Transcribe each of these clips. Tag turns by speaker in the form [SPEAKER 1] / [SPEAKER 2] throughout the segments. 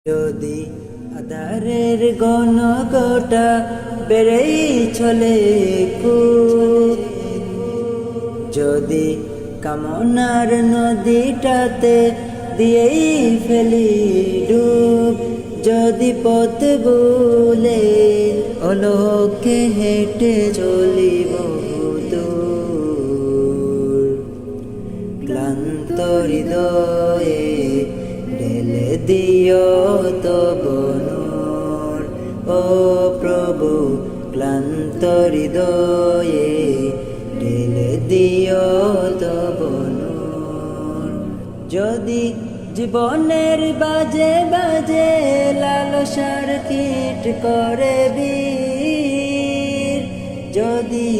[SPEAKER 1] যদি আধারের গণগোটা বেড়েই চলে খুব, যদি কামনার নদীটাতে দিয়েই ফেলি ডুব, যদি পথ ভুলে অলক্ষ্যে হেঁটে চলি বহুদূর, ক্লান্ত হৃদয়ে ঢেলে দিও তব নূর। ও প্রভু, ক্লান্ত হৃদয়ে ঢেলে দিও তব নূর। যদি জীবনের বাজে বাজে লালসার কীট করে বীর, যদি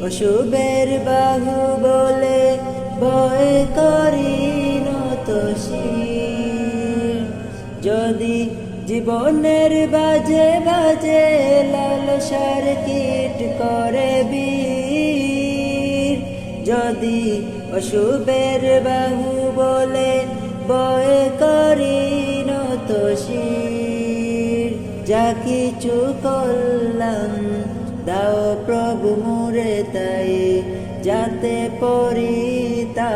[SPEAKER 1] অশুভের বাহু বলে ভয় করি নত শির, যদি জীবনের বাজে বাজে লালসার কীট করে বীর, যদি অশুভের বাহু বলে ভয় করি নত শির। যা কিছু করলাম দাও প্রভু মোরে তাই, যাতে পরিতা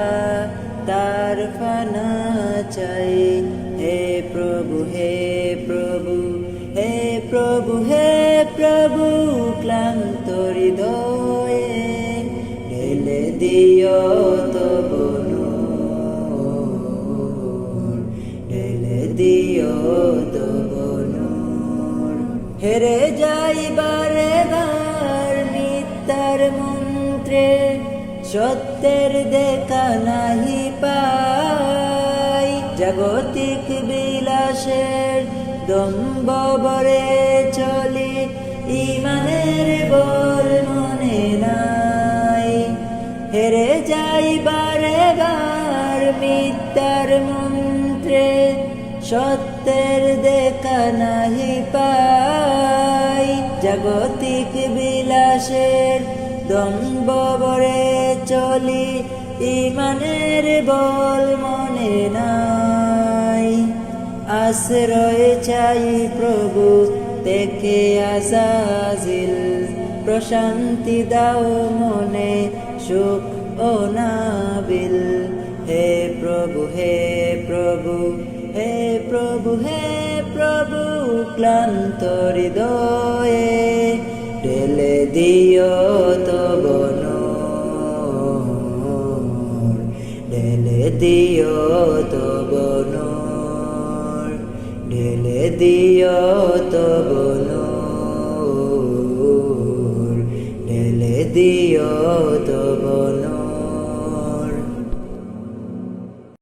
[SPEAKER 1] তার ফানা চাই। হে প্রভু, হে প্রভু, হে প্রভু, হে প্রভু, ক্লান্ত হৃদয়ে ঢেলে দিও তব নূর, ঢেলে দিও তব নূর। হেরে যাই বারে বার মিথ্যার মন্ত্রে, সত্যের দেখা নাহি পাই, জাগতিক বিলাসের দম্ভ বরে চলি, ইমানের বল মনে নাই। হেরে যাই বারে বার মিথ্যার মন্ত্রে, সত্যের দেখা নাহি পাই, জাগতিক বিলাসের দম্ভ বরে চলি, ইমানের বল মনে নাই। আশ্রয় চাই প্রভু দেখে আজাজিল, প্রশান্তি দাও মনে সুখ ও নাবিল। হে প্রভু, হে প্রভু, হে প্রভু, হে প্রভু, ক্লান্ত হৃদয়ে ঢেলে দিও তব নূর, ঢেলে দিও তব নূর, ঢেলে দিও তব নূর, ঢেলে দিও তব নূর।